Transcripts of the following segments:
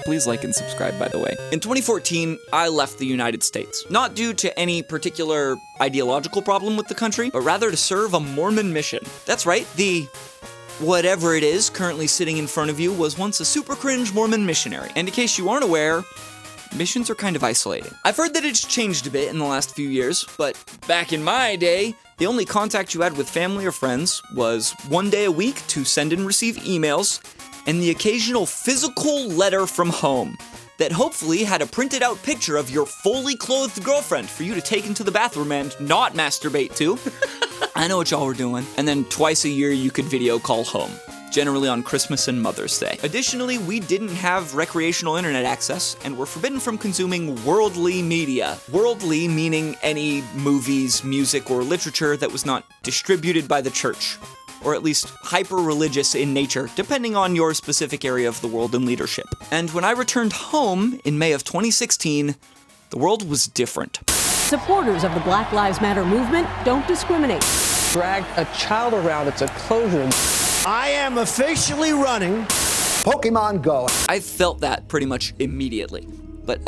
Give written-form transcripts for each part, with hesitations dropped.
Please like and subscribe, by the way. In 2014, I left the United States. Not due to any particular ideological problem with the country, but rather to serve a Mormon mission. That's right, the whatever it is currently sitting in front of you was once a super cringe Mormon missionary. And in case you aren't aware, missions are kind of isolating. I've heard that it's changed a bit in the last few years, but back in my day, the only contact you had with family or friends was one day a week to send and receive emails, and the occasional physical letter from home that hopefully had a printed out picture of your fully clothed girlfriend for you to take into the bathroom and not masturbate to. I know what y'all were doing. And then twice a year you could video call home, generally on Christmas and Mother's Day. Additionally, we didn't have recreational internet access and were forbidden from consuming worldly media. Worldly meaning any movies, music, or literature that was not distributed by the church, or at least hyper-religious in nature, depending on your specific area of the world and leadership. And when I returned home in May of 2016, the world was different. Supporters of the Black Lives Matter movement don't discriminate. Dragged a child around, it's a closure. I am officially running Pokemon Go. I felt that pretty much immediately, but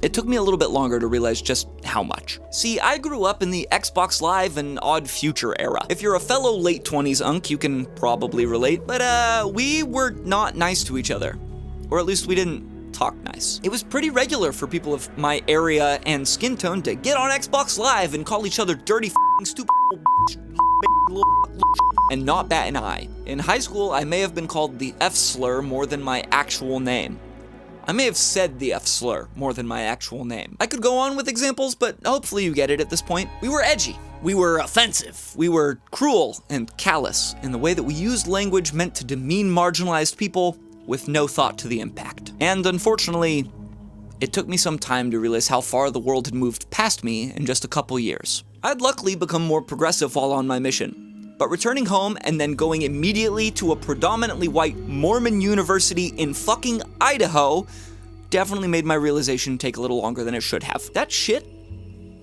it took me a little bit longer to realize just how much. See, I grew up in the Xbox Live and Odd Future era. If you're a fellow late 20s unk, you can probably relate, but we were not nice to each other. Or at least we didn't talk nice. It was pretty regular for people of my area and skin tone to get on Xbox Live and call each other dirty stupid and not bat an eye. In high school, I may have been called the F-slur more than my actual name. I may have said the F-slur more than my actual name. I could go on with examples, but hopefully you get it at this point. We were edgy. We were offensive. We were cruel and callous in the way that we used language meant to demean marginalized people with no thought to the impact. And unfortunately, it took me some time to realize how far the world had moved past me in just a couple years. I'd luckily become more progressive while on my mission, but returning home and then going immediately to a predominantly white Mormon university in fucking Idaho definitely made my realization take a little longer than it should have. That shit,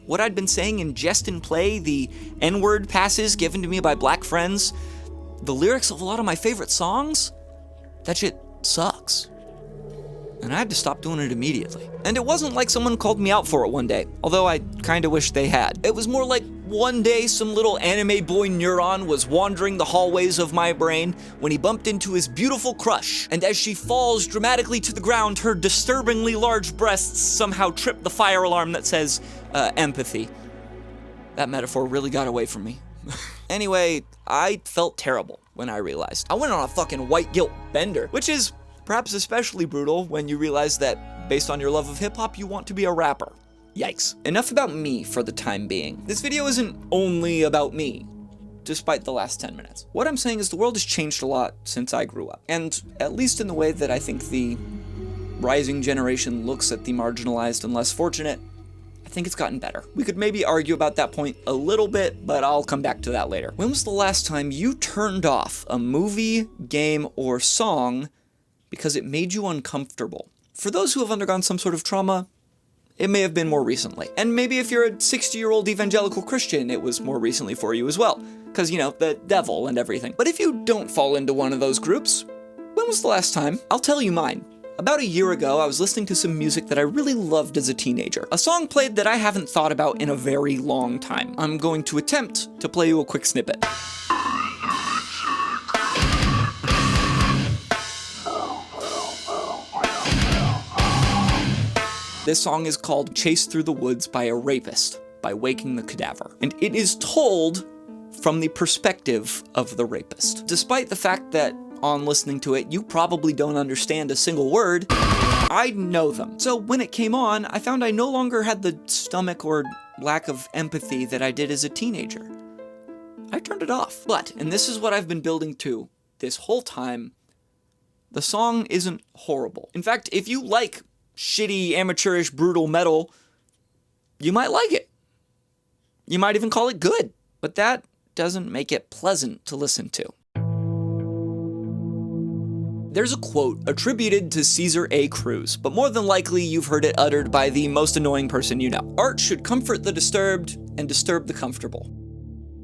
what I'd been saying in jest and play, the N-word passes given to me by black friends, the lyrics of a lot of my favorite songs, that shit sucks. And I had to stop doing it immediately. And it wasn't like someone called me out for it one day, although I kinda wish they had. It was more like one day some little anime boy neuron was wandering the hallways of my brain when he bumped into his beautiful crush, and as she falls dramatically to the ground, her disturbingly large breasts somehow trip the fire alarm that says, empathy. That metaphor really got away from me. Anyway, I felt terrible when I realized. I went on a fucking white guilt bender, which is perhaps especially brutal when you realize that, based on your love of hip-hop, you want to be a rapper. Yikes. Enough about me for the time being. This video isn't only about me, despite the last 10 minutes. What I'm saying is the world has changed a lot since I grew up, and at least in the way that I think the rising generation looks at the marginalized and less fortunate, I think it's gotten better. We could maybe argue about that point a little bit, but I'll come back to that later. When was the last time you turned off a movie, game, or song because it made you uncomfortable? For those who have undergone some sort of trauma, it may have been more recently. And maybe if you're a 60-year-old evangelical Christian, it was more recently for you as well. Because, you know, the devil and everything. But if you don't fall into one of those groups, when was the last time? I'll tell you mine. About a year ago, I was listening to some music that I really loved as a teenager. A song played that I haven't thought about in a very long time. I'm going to attempt to play you a quick snippet. This song is called Chased Through the Woods by a Rapist by Waking the Cadaver. And it is told from the perspective of the rapist. Despite the fact that on listening to it, you probably don't understand a single word, I know them. So when it came on, I found I no longer had the stomach or lack of empathy that I did as a teenager. I turned it off. But, and this is what I've been building to this whole time, the song isn't horrible. In fact, if you like shitty, amateurish, brutal metal, you might like it. You might even call it good, but that doesn't make it pleasant to listen to. There's a quote attributed to Caesar A. Cruz, but more than likely you've heard it uttered by the most annoying person you know. Art should comfort the disturbed and disturb the comfortable.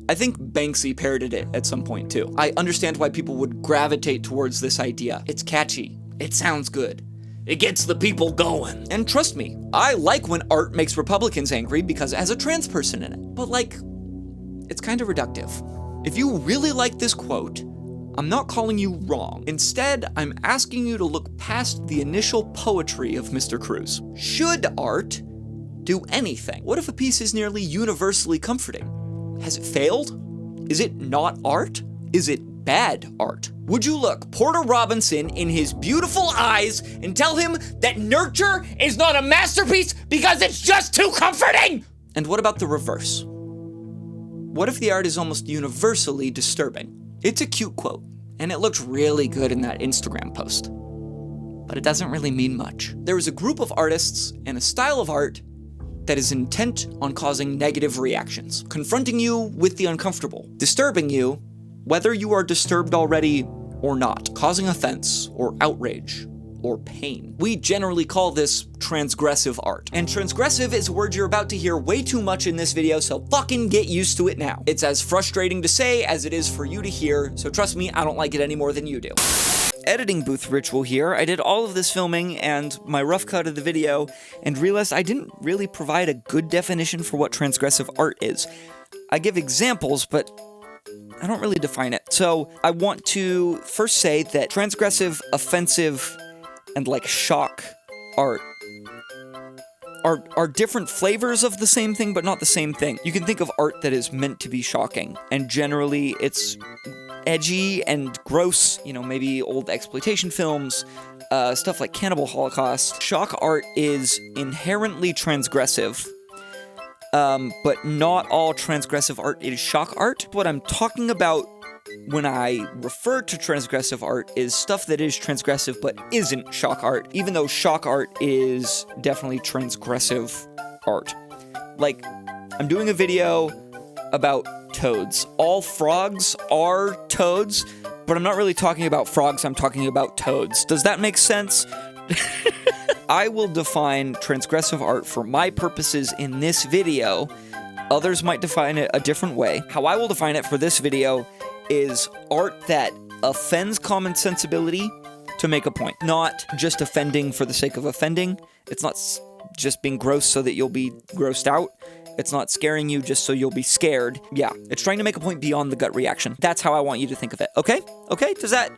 I think Banksy parroted it at some point too. I understand why people would gravitate towards this idea. It's catchy. It sounds good. It gets the people going. And trust me, I like when art makes Republicans angry because it has a trans person in it. But like, it's kind of reductive. If you really like this quote, I'm not calling you wrong. Instead, I'm asking you to look past the initial poetry of Mr. Cruz. Should art do anything? What if a piece is nearly universally comforting? Has it failed? Is it not art? Is it bad art? Would you look Porter Robinson in his beautiful eyes and tell him that nurture is not a masterpiece because it's just too comforting? And what about the reverse? What if the art is almost universally disturbing? It's a cute quote, and it looked really good in that Instagram post. But it doesn't really mean much. There is a group of artists and a style of art that is intent on causing negative reactions, confronting you with the uncomfortable, disturbing you, whether you are disturbed already or not, causing offense or outrage or pain. We generally call this transgressive art. And transgressive is a word you're about to hear way too much in this video, so fucking get used to it now. It's as frustrating to say as it is for you to hear, so trust me, I don't like it any more than you do. Editing booth ritual here. I did all of this filming and my rough cut of the video and realized I didn't really provide a good definition for what transgressive art is. I give examples, but I don't really define it. So I want to first say that transgressive, offensive, and like shock art are different flavors of the same thing, but not the same thing. You can think of art that is meant to be shocking, and generally it's edgy and gross, you know, maybe old exploitation films, stuff like Cannibal Holocaust. Shock art is inherently transgressive, but not all transgressive art is shock art. What I'm talking about when I refer to transgressive art is stuff that is transgressive but isn't shock art, even though shock art is definitely transgressive art. Like, I'm doing a video about toads. All frogs are toads, but I'm not really talking about frogs, I'm talking about toads. Does that make sense? I will define transgressive art for my purposes in this video. Others might define it a different way. How I will define it for this video is art that offends common sensibility to make a point. Not just offending for the sake of offending. It's not just being gross so that you'll be grossed out. It's not scaring you just so you'll be scared. Yeah, it's trying to make a point beyond the gut reaction. That's how I want you to think of it, okay? Okay, does that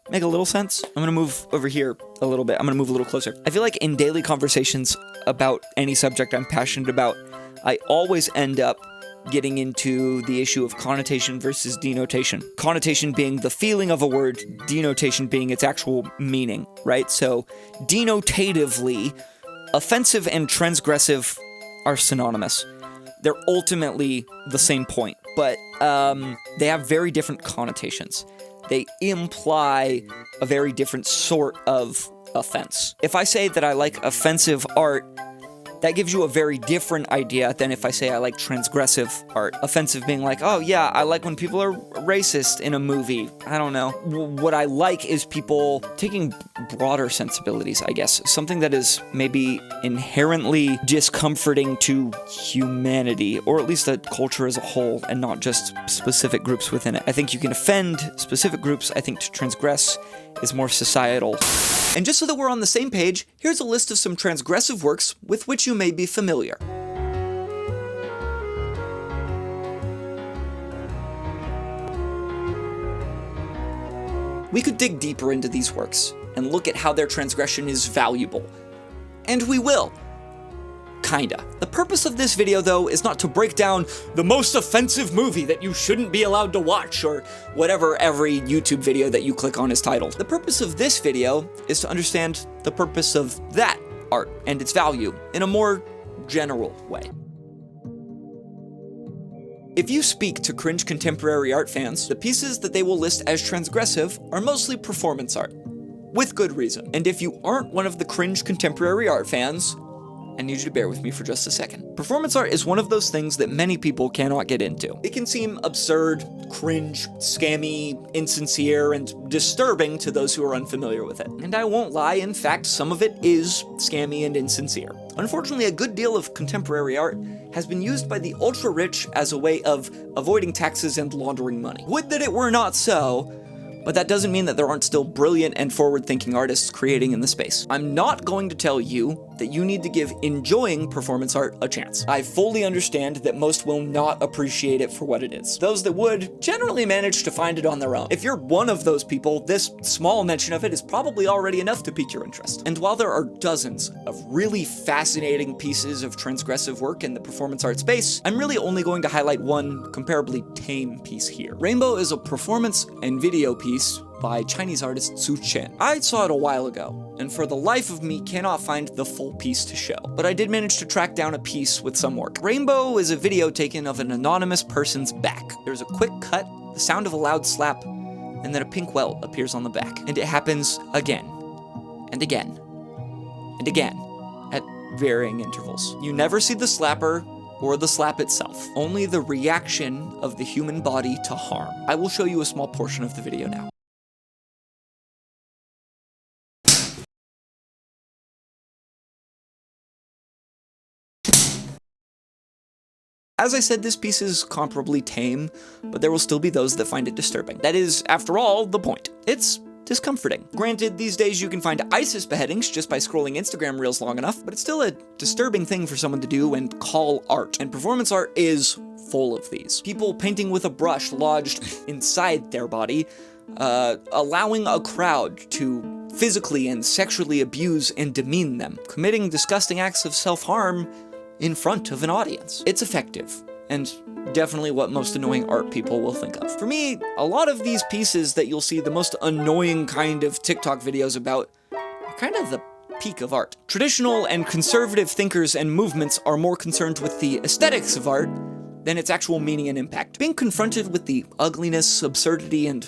make a little sense? I'm gonna move over here a little bit. I'm gonna move a little closer. I feel like in daily conversations about any subject I'm passionate about, I always end up getting into the issue of connotation versus denotation. Connotation being the feeling of a word, denotation being its actual meaning, right? So, denotatively, offensive and transgressive are synonymous. They're ultimately the same point, but they have very different connotations. They imply a very different sort of offense. If I say that I like offensive art, that gives you a very different idea than if I say I like transgressive art. Offensive being like, oh yeah, I like when people are racist in a movie. I don't know. What I like is people taking broader sensibilities, I guess. Something that is maybe inherently discomforting to humanity, or at least a culture as a whole, and not just specific groups within it. I think you can offend specific groups. I think to transgress is more societal. And just so that we're on the same page, here's a list of some transgressive works with which you may be familiar. We could dig deeper into these works and look at how their transgression is valuable. And we will. Kinda. The purpose of this video, though, is not to break down the most offensive movie that you shouldn't be allowed to watch, or whatever every YouTube video that you click on is titled. The purpose of this video is to understand the purpose of that art and its value in a more general way. If you speak to cringe contemporary art fans, the pieces that they will list as transgressive are mostly performance art, with good reason. And if you aren't one of the cringe contemporary art fans, I need you to bear with me for just a second. Performance art is one of those things that many people cannot get into. It can seem absurd, cringe, scammy, insincere, and disturbing to those who are unfamiliar with it. And I won't lie, in fact, some of it is scammy and insincere. Unfortunately, a good deal of contemporary art has been used by the ultra-rich as a way of avoiding taxes and laundering money. Would that it were not so, But that doesn't mean that there aren't still brilliant and forward-thinking artists creating in the space. I'm not going to tell you that you need to give enjoying performance art a chance. I fully understand that most will not appreciate it for what it is. Those that would generally manage to find it on their own. If you're one of those people, this small mention of it is probably already enough to pique your interest. And while there are dozens of really fascinating pieces of transgressive work in the performance art space, I'm really only going to highlight one comparably tame piece here. Rainbow is a performance and video piece by Chinese artist Su Chen. I saw it a while ago, and for the life of me cannot find the full piece to show, but I did manage to track down a piece with some work. Rainbow is a video taken of an anonymous person's back. There's a quick cut, the sound of a loud slap, and then a pink welt appears on the back. And it happens again, and again, and again, at varying intervals. You never see the slapper or the slap itself, only the reaction of the human body to harm. I will show you a small portion of the video now. As I said, this piece is comparably tame, but there will still be those that find it disturbing. That is, after all, the point. It's discomforting. Granted, these days you can find ISIS beheadings just by scrolling Instagram reels long enough, but it's still a disturbing thing for someone to do and call art. And performance art is full of these. People painting with a brush lodged inside their body, allowing a crowd to physically and sexually abuse and demean them, committing disgusting acts of self-harm in front of an audience. It's effective, and definitely what most annoying art people will think of. For me, a lot of these pieces that you'll see the most annoying kind of TikTok videos about are kind of the peak of art. Traditional and conservative thinkers and movements are more concerned with the aesthetics of art than its actual meaning and impact. Being confronted with the ugliness, absurdity, and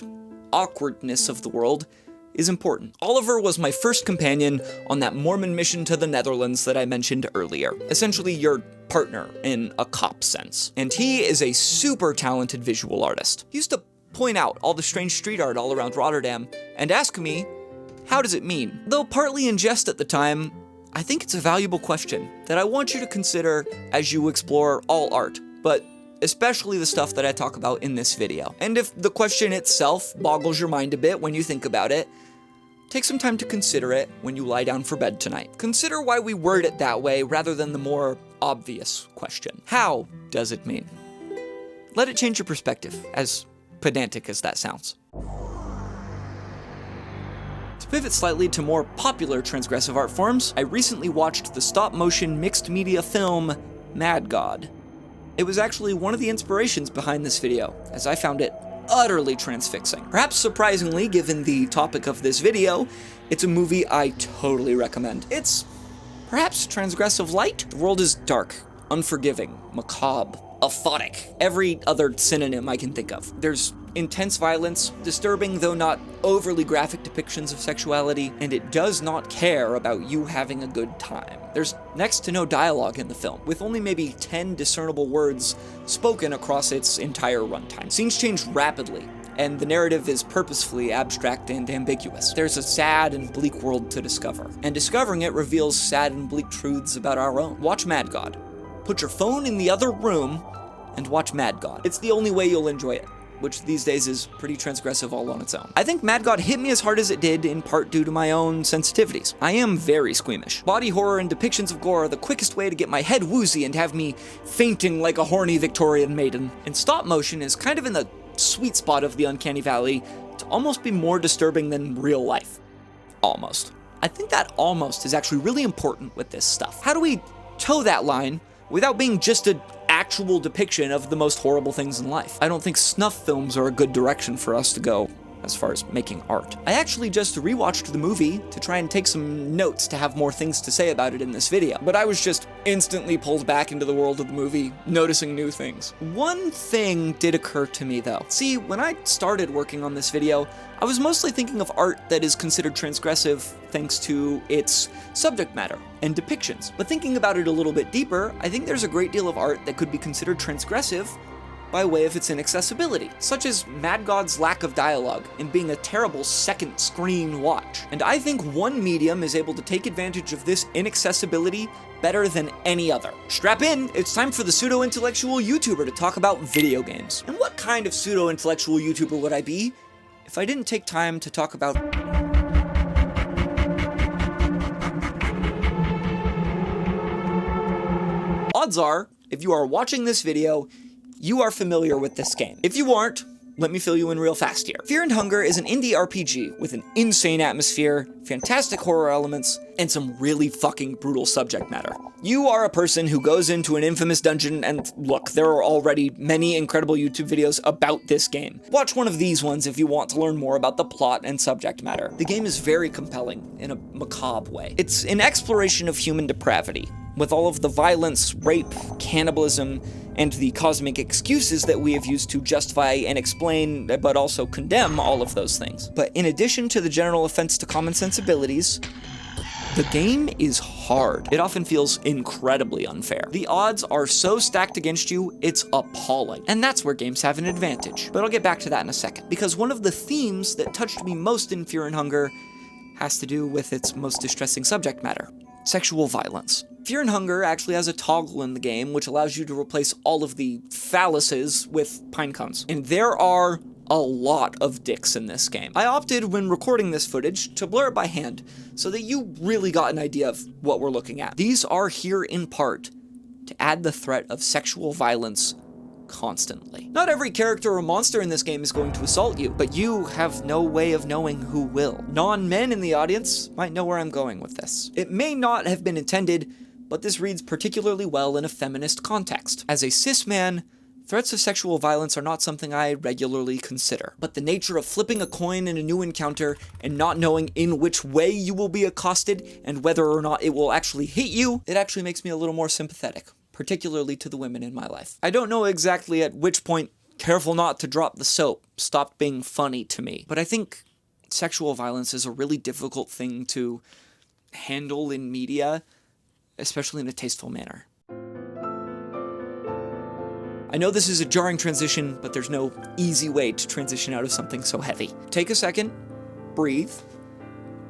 awkwardness of the world is important. Oliver was my first companion on that Mormon mission to the Netherlands that I mentioned earlier. Essentially your partner in a cop sense. And he is a super talented visual artist. He used to point out all the strange street art all around Rotterdam and ask me, how does it mean? Though partly in jest at the time, I think it's a valuable question that I want you to consider as you explore all art, but especially the stuff that I talk about in this video. And if the question itself boggles your mind a bit when you think about it, take some time to consider it when you lie down for bed tonight. Consider why we word it that way rather than the more obvious question. How does it mean? Let it change your perspective, as pedantic as that sounds. To pivot slightly to more popular transgressive art forms, I recently watched the stop-motion mixed media film Mad God. It was actually one of the inspirations behind this video, as I found it utterly transfixing. Perhaps surprisingly, given the topic of this video, it's a movie I totally recommend. It's perhaps transgressive light. The world is dark, unforgiving, macabre, aphotic, every other synonym I can think of. There's intense violence, disturbing though not overly graphic depictions of sexuality, and it does not care about you having a good time. There's next to no dialogue in the film, with only maybe 10 discernible words spoken across its entire runtime. Scenes change rapidly, and the narrative is purposefully abstract and ambiguous. There's a sad and bleak world to discover, and discovering it reveals sad and bleak truths about our own. Watch Mad God. Put your phone in the other room and watch Mad God. It's the only way you'll enjoy it, which these days is pretty transgressive all on its own. I think Mad God hit me as hard as it did in part due to my own sensitivities. I am very squeamish. Body horror and depictions of gore are the quickest way to get my head woozy and have me fainting like a horny Victorian maiden. And stop motion is kind of in the sweet spot of the uncanny valley to almost be more disturbing than real life. Almost. I think that almost is actually really important with this stuff. How do we toe that line without being just an actual depiction of the most horrible things in life? I don't think snuff films are a good direction for us to go as far as making art. I actually just rewatched the movie to try and take some notes to have more things to say about it in this video, but I was just instantly pulled back into the world of the movie, noticing new things. One thing did occur to me though. See, when I started working on this video, I was mostly thinking of art that is considered transgressive thanks to its subject matter and depictions. But thinking about it a little bit deeper, I think there's a great deal of art that could be considered transgressive by way of its inaccessibility, such as Mad God's lack of dialogue and being a terrible second screen watch. And I think one medium is able to take advantage of this inaccessibility better than any other. Strap in, it's time for the pseudo-intellectual YouTuber to talk about video games. And what kind of pseudo-intellectual YouTuber would I be if I didn't take time to talk about odds are, if you are watching this video, you are familiar with this game. If you aren't, let me fill you in real fast here. Fear and Hunger is an indie RPG with an insane atmosphere, fantastic horror elements, and some really fucking brutal subject matter. You are a person who goes into an infamous dungeon, and look, there are already many incredible YouTube videos about this game. Watch one of these ones if you want to learn more about the plot and subject matter. The game is very compelling in a macabre way. It's an exploration of human depravity, with all of the violence, rape, cannibalism, and the cosmic excuses that we have used to justify and explain, but also condemn all of those things. But in addition to the general offense to common sensibilities, the game is hard. It often feels incredibly unfair. The odds are so stacked against you, it's appalling. And that's where games have an advantage. But I'll get back to that in a second, because one of the themes that touched me most in Fear and Hunger has to do with its most distressing subject matter: sexual violence. Fear and Hunger actually has a toggle in the game which allows you to replace all of the phalluses with pine cones. And there are a lot of dicks in this game. I opted, when recording this footage, to blur it by hand, so that you really got an idea of what we're looking at. These are here in part to add the threat of sexual violence constantly. Not every character or monster in this game is going to assault you, but you have no way of knowing who will. Non-men in the audience might know where I'm going with this. It may not have been intended, but this reads particularly well in a feminist context. As a cis man, threats of sexual violence are not something I regularly consider, but the nature of flipping a coin in a new encounter and not knowing in which way you will be accosted and whether or not it will actually hit you, it actually makes me a little more sympathetic, particularly to the women in my life. I don't know exactly at which point careful not to drop the soap stopped being funny to me, but I think sexual violence is a really difficult thing to handle in media, especially in a tasteful manner. I know this is a jarring transition, but there's no easy way to transition out of something so heavy. Take a second, breathe,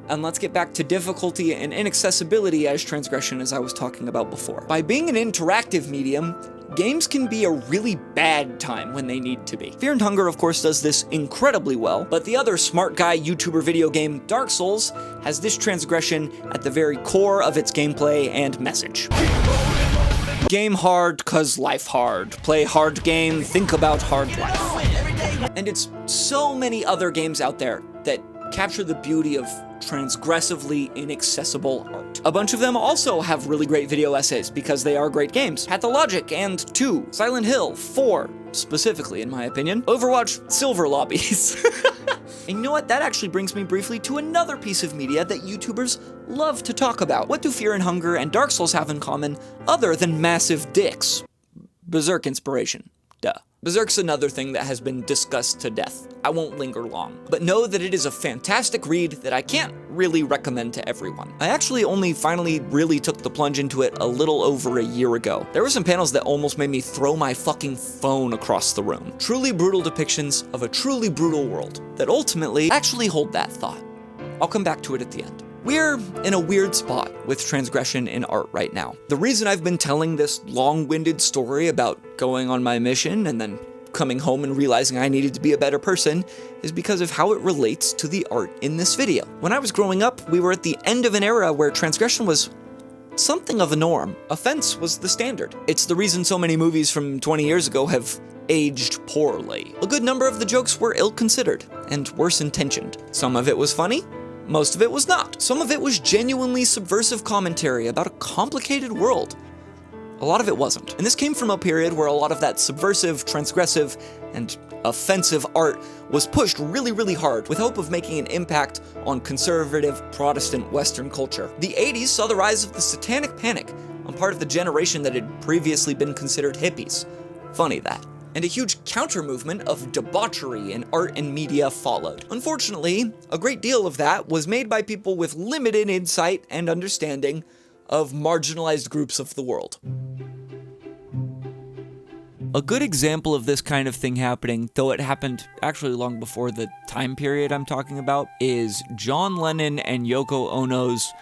and let's get back to difficulty and inaccessibility as transgression, as I was talking about before. By being an interactive medium, games can be a really bad time when they need to be. Fear and Hunger, of course, does this incredibly well, but the other smart guy YouTuber video game, Dark Souls, has this transgression at the very core of its gameplay and message. Game hard, cause life hard. Play hard game, think about hard life. And it's so many other games out there that capture the beauty of transgressively inaccessible art. A bunch of them also have really great video essays because they are great games. Pathologic and 2, Silent Hill 4, specifically in my opinion, Overwatch Silver Lobbies. And you know what? That actually brings me briefly to another piece of media that YouTubers love to talk about. What do Fear and Hunger and Dark Souls have in common other than massive dicks? Berserk inspiration. Duh. Berserk's another thing that has been discussed to death. I won't linger long, but know that it is a fantastic read that I can't really recommend to everyone. I actually only finally really took the plunge into it a little over a year ago. There were some panels that almost made me throw my fucking phone across the room. Truly brutal depictions of a truly brutal world that ultimately actually hold that thought. I'll come back to it at the end. We're in a weird spot with transgression in art right now. The reason I've been telling this long-winded story about going on my mission and then coming home and realizing I needed to be a better person is because of how it relates to the art in this video. When I was growing up, we were at the end of an era where transgression was something of a norm. Offense was the standard. It's the reason so many movies from 20 years ago have aged poorly. A good number of the jokes were ill-considered and worse-intentioned. Some of it was funny, most of it was not. Some of it was genuinely subversive commentary about a complicated world. A lot of it wasn't. And this came from a period where a lot of that subversive, transgressive, and offensive art was pushed really, really hard with hope of making an impact on conservative, Protestant Western culture. The 80s saw the rise of the Satanic Panic on part of the generation that had previously been considered hippies. Funny that. And a huge counter-movement of debauchery in art and media followed. Unfortunately, a great deal of that was made by people with limited insight and understanding of marginalized groups of the world. A good example of this kind of thing happening, though it happened actually long before the time period I'm talking about, is John Lennon and Yoko Ono's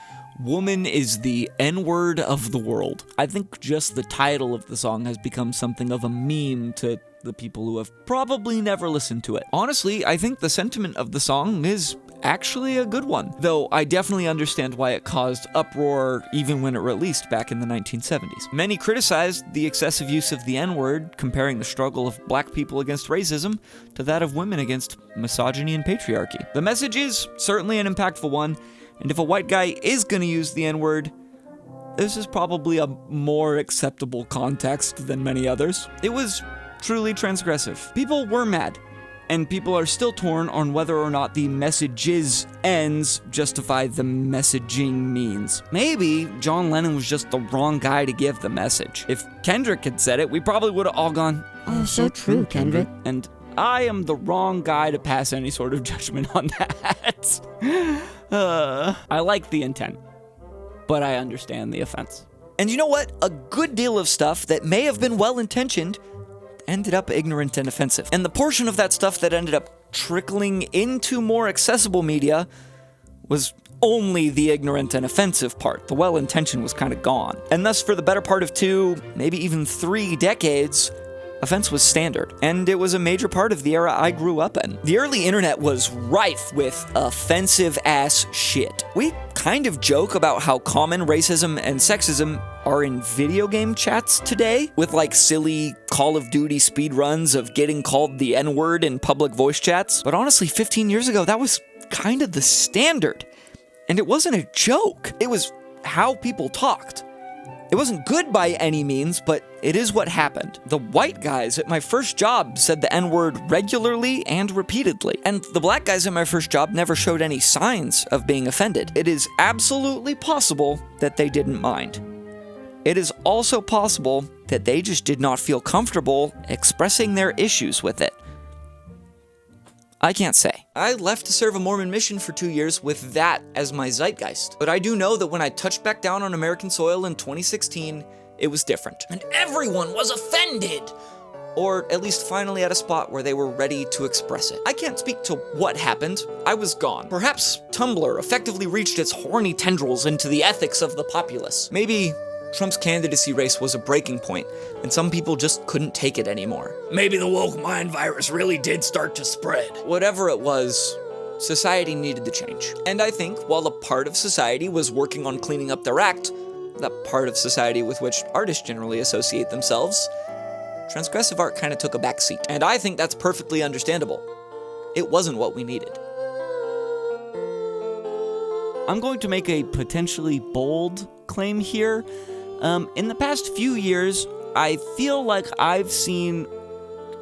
Woman is the N-word of the world. I think just the title of the song has become something of a meme to the people who have probably never listened to it. Honestly, I think the sentiment of the song is actually a good one, though I definitely understand why it caused uproar even when it released back in the 1970s. Many criticized the excessive use of the N-word, comparing the struggle of black people against racism to that of women against misogyny and patriarchy. The message is certainly an impactful one, and if a white guy is gonna use the N-word, this is probably a more acceptable context than many others. It was truly transgressive. People were mad, and people are still torn on whether or not the message's ends justify the messaging means. Maybe John Lennon was just the wrong guy to give the message. If Kendrick had said it, we probably would have all gone, "Oh, so true, Kendrick." And I am the wrong guy to pass any sort of judgment on that. I like the intent, but I understand the offense. And you know what? A good deal of stuff that may have been well-intentioned ended up ignorant and offensive. And the portion of that stuff that ended up trickling into more accessible media was only the ignorant and offensive part. The well-intentioned was kind of gone. And thus, for the better part of 2, maybe even 3 decades, offense was standard, and it was a major part of the era I grew up in. The early internet was rife with offensive-ass shit. We kind of joke about how common racism and sexism are in video game chats today, with like silly Call of Duty speedruns of getting called the N-word in public voice chats. But honestly, 15 years ago, that was kind of the standard. And it wasn't a joke. It was how people talked. It wasn't good by any means, but it is what happened. The white guys at my first job said the N-word regularly and repeatedly, and the black guys at my first job never showed any signs of being offended. It is absolutely possible that they didn't mind. It is also possible that they just did not feel comfortable expressing their issues with it. I can't say. I left to serve a Mormon mission for 2 years with that as my zeitgeist. But I do know that when I touched back down on American soil in 2016, it was different. And everyone was offended! Or at least finally at a spot where they were ready to express it. I can't speak to what happened. I was gone. Perhaps Tumblr effectively reached its horny tendrils into the ethics of the populace. Maybe Trump's candidacy race was a breaking point, and some people just couldn't take it anymore. Maybe the woke mind virus really did start to spread. Whatever it was, society needed to change. And I think while a part of society was working on cleaning up their act, that part of society with which artists generally associate themselves, transgressive art kind of took a backseat. And I think that's perfectly understandable. It wasn't what we needed. I'm going to make a potentially bold claim here. In the past few years, I feel like I've seen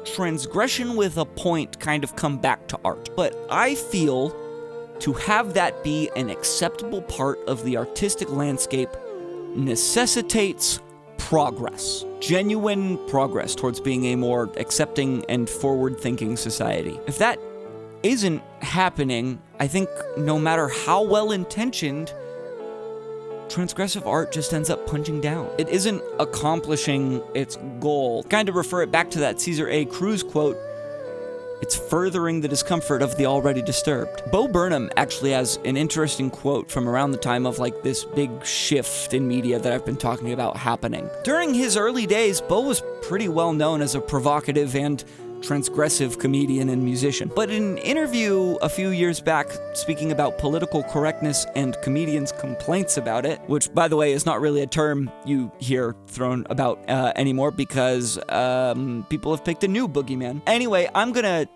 transgression with a point kind of come back to art. But I feel to have that be an acceptable part of the artistic landscape necessitates progress. Genuine progress towards being a more accepting and forward-thinking society. If that isn't happening, I think no matter how well-intentioned, transgressive art just ends up punching down. It isn't accomplishing its goal. Kind of refer it back to that Caesar A. Cruz quote, it's furthering the discomfort of the already disturbed. Bo Burnham actually has an interesting quote from around the time of like this big shift in media that I've been talking about happening. During his early days, Bo was pretty well known as a provocative and transgressive comedian and musician. But in an interview a few years back, speaking about political correctness and comedians' complaints about it, which, by the way, is not really a term you hear thrown about anymore because people have picked a new boogeyman. Anyway, I'm gonna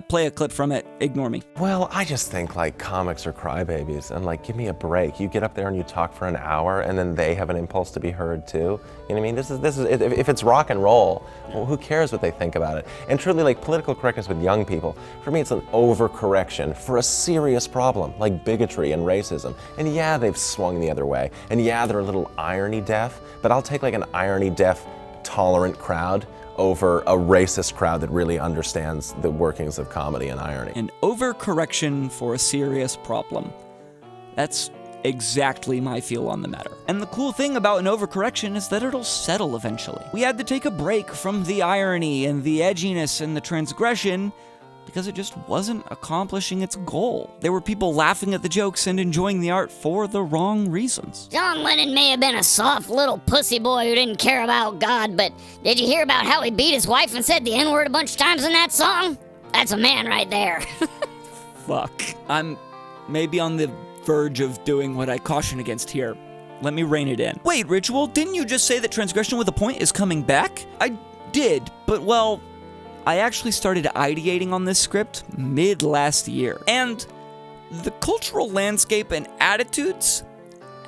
play a clip from it. Ignore me. Well, I just think like comics are crybabies, and like give me a break. You get up there and you talk for an hour, and then they have an impulse to be heard too. You know what I mean? This is if it's rock and roll, well, who cares what they think about it? And truly, like political correctness with young people, for me, it's an overcorrection for a serious problem like bigotry and racism. And yeah, they've swung the other way, and yeah, they're a little irony deaf. But I'll take like an irony deaf, tolerant crowd over a racist crowd that really understands the workings of comedy and irony. An overcorrection for a serious problem. That's exactly my feel on the matter. And the cool thing about an overcorrection is that it'll settle eventually. We had to take a break from the irony and the edginess and the transgression because it just wasn't accomplishing its goal. There were people laughing at the jokes and enjoying the art for the wrong reasons. John Lennon may have been a soft little pussy boy who didn't care about God, but did you hear about how he beat his wife and said the N-word a bunch of times in that song? That's a man right there. Fuck. I'm maybe on the verge of doing what I caution against here. Let me rein it in. Wait, Ritual, didn't you just say that Transgression with a Point is coming back? I did, but well, I actually started ideating on this script mid-last year, and the cultural landscape and attitudes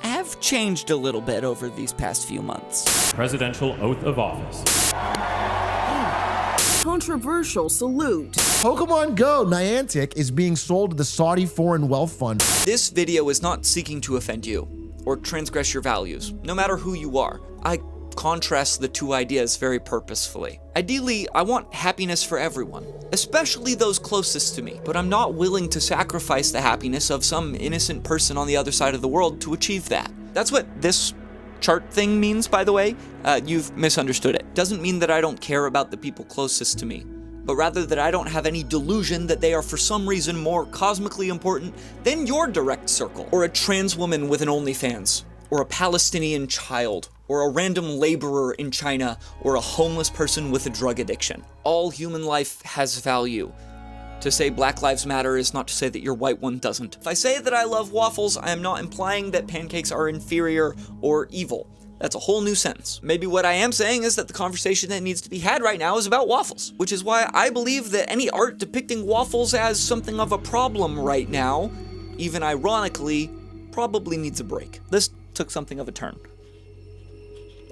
have changed a little bit over these past few months. Presidential oath of office. Controversial salute. Pokemon Go Niantic is being sold to the Saudi Foreign Wealth Fund. This video is not seeking to offend you or transgress your values, no matter who you are. I contrast the two ideas very purposefully. Ideally, I want happiness for everyone, especially those closest to me, but I'm not willing to sacrifice the happiness of some innocent person on the other side of the world to achieve that. That's what this chart thing means, by the way. You've misunderstood it. Doesn't mean that I don't care about the people closest to me, but rather that I don't have any delusion that they are for some reason more cosmically important than your direct circle, or a trans woman with an OnlyFans, or a Palestinian child, or a random laborer in China, or a homeless person with a drug addiction. All human life has value. To say Black Lives Matter is not to say that your white one doesn't. If I say that I love waffles, I am not implying that pancakes are inferior or evil. That's a whole new sentence. Maybe what I am saying is that the conversation that needs to be had right now is about waffles, which is why I believe that any art depicting waffles as something of a problem right now, even ironically, probably needs a break. This took something of a turn.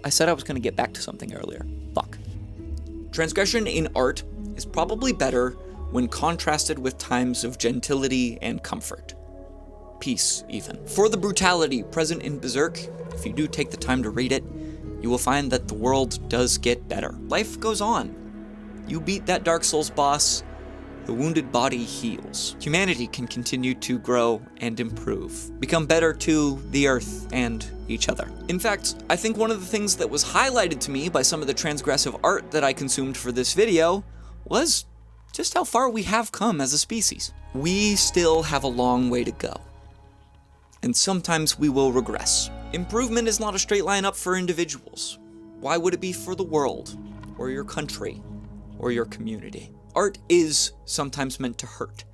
I said I was going to get back to something earlier. Fuck. Transgression in art is probably better when contrasted with times of gentility and comfort. Peace, even. For the brutality present in Berserk, if you do take the time to read it, you will find that the world does get better. Life goes on. You beat that Dark Souls boss, the wounded body heals. Humanity can continue to grow and improve, become better to the earth and each other. In fact, I think one of the things that was highlighted to me by some of the transgressive art that I consumed for this video was just how far we have come as a species. We still have a long way to go, and sometimes we will regress. Improvement is not a straight line up for individuals. Why would it be for the world, or your country, or your community? Art is sometimes meant to hurt.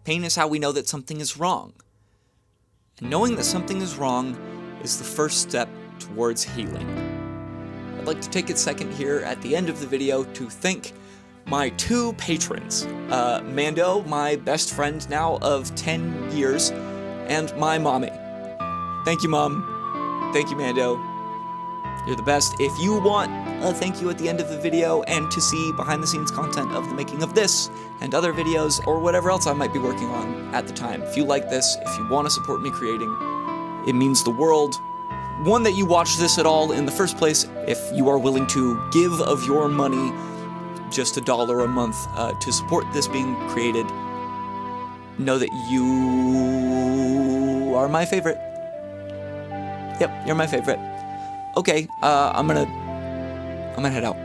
Pain is how we know that something is wrong. And knowing that something is wrong is the first step towards healing. I'd like to take a second here at the end of the video to thank my two patrons, Mando, my best friend now of 10 years, and my mommy. Thank you, Mom. Thank you, Mando. You're the best. If you want a thank you at the end of the video and to see behind the scenes content of the making of this and other videos or whatever else I might be working on at the time, if you like this, if you want to support me creating, it means the world. One, that you watch this at all in the first place. If you are willing to give of your money, just $1 a month, to support this being created, know that you are my favorite. Yep, you're my favorite. Okay, I'm gonna head out.